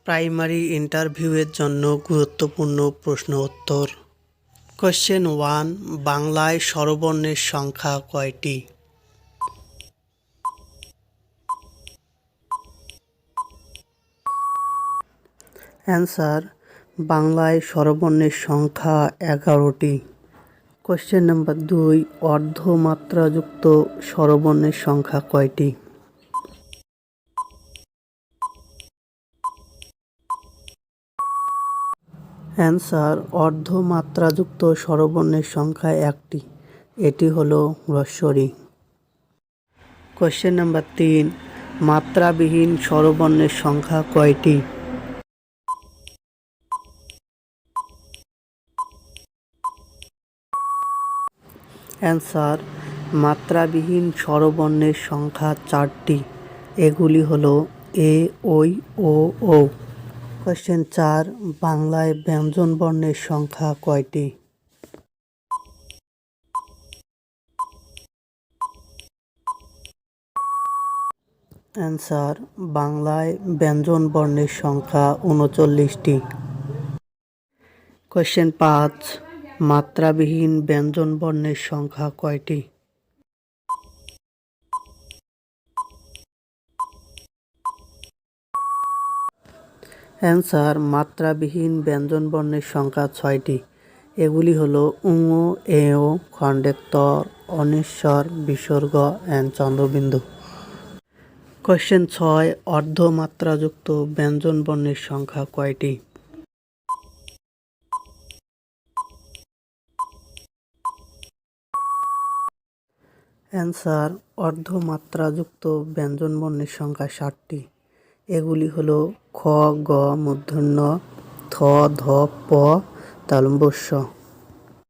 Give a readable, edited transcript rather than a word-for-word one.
Primary ইন্টারভিউয়ের জন্য গুরুত্বপূর্ণ প্রশ্ন উত্তর। কোশ্চেন 1, বাংলায় স্বরবর্ণের সংখ্যা কয়টি? অ্যান্সার, বাংলায় স্বরবর্ণের সংখ্যা 11টি। কোশ্চেন নাম্বার 2, অর্ধমাত্রাযুক্ত স্বরবর্ণের সংখ্যা কয়টি? অ্যান্সার, অর্ধমাত্রাযুক্ত স্বরবর্ণের সংখ্যা 1টি, এটি হলো হ্রস্বই। কোশ্চেন নাম্বার 3, মাত্রাবিহীন স্বরবর্ণের সংখ্যা কয়টি? অ্যান্সার, মাত্রাবিহীন স্বরবর্ণের সংখ্যা 4টি, এগুলি হলো এ, ঐ, ও, ঔ। কোশ্চেন 4, বাংলায় ব্যঞ্জনবর্ণের সংখ্যা কয়টি? অ্যান্সার, বাংলায় ব্যঞ্জনবর্ণের সংখ্যা 39টি। কোশ্চেন 5, মাত্রাবিহীন ব্যঞ্জনবর্ণের সংখ্যা কয়টি? অ্যান্সার, মাত্রাবিহীন ব্যঞ্জনবর্ণের সংখ্যা 6টি, এগুলি হলো ঙ, এও, খণ্ডেত্বর, অনিস্বর, বিসর্গ অ্যান্ড চন্দ্রবিন্দু। কোশ্চেন 6, অর্ধমাত্রাযুক্ত ব্যঞ্জনবর্ণের সংখ্যা কয়টি? অ্যান্সার, অর্ধমাত্রাযুক্ত ব্যঞ্জনবর্ণের সংখ্যা 7টি, এগুলি হলো খ, গ, মূর্ধন্য, থ, ধ, প, তালব্য, শ।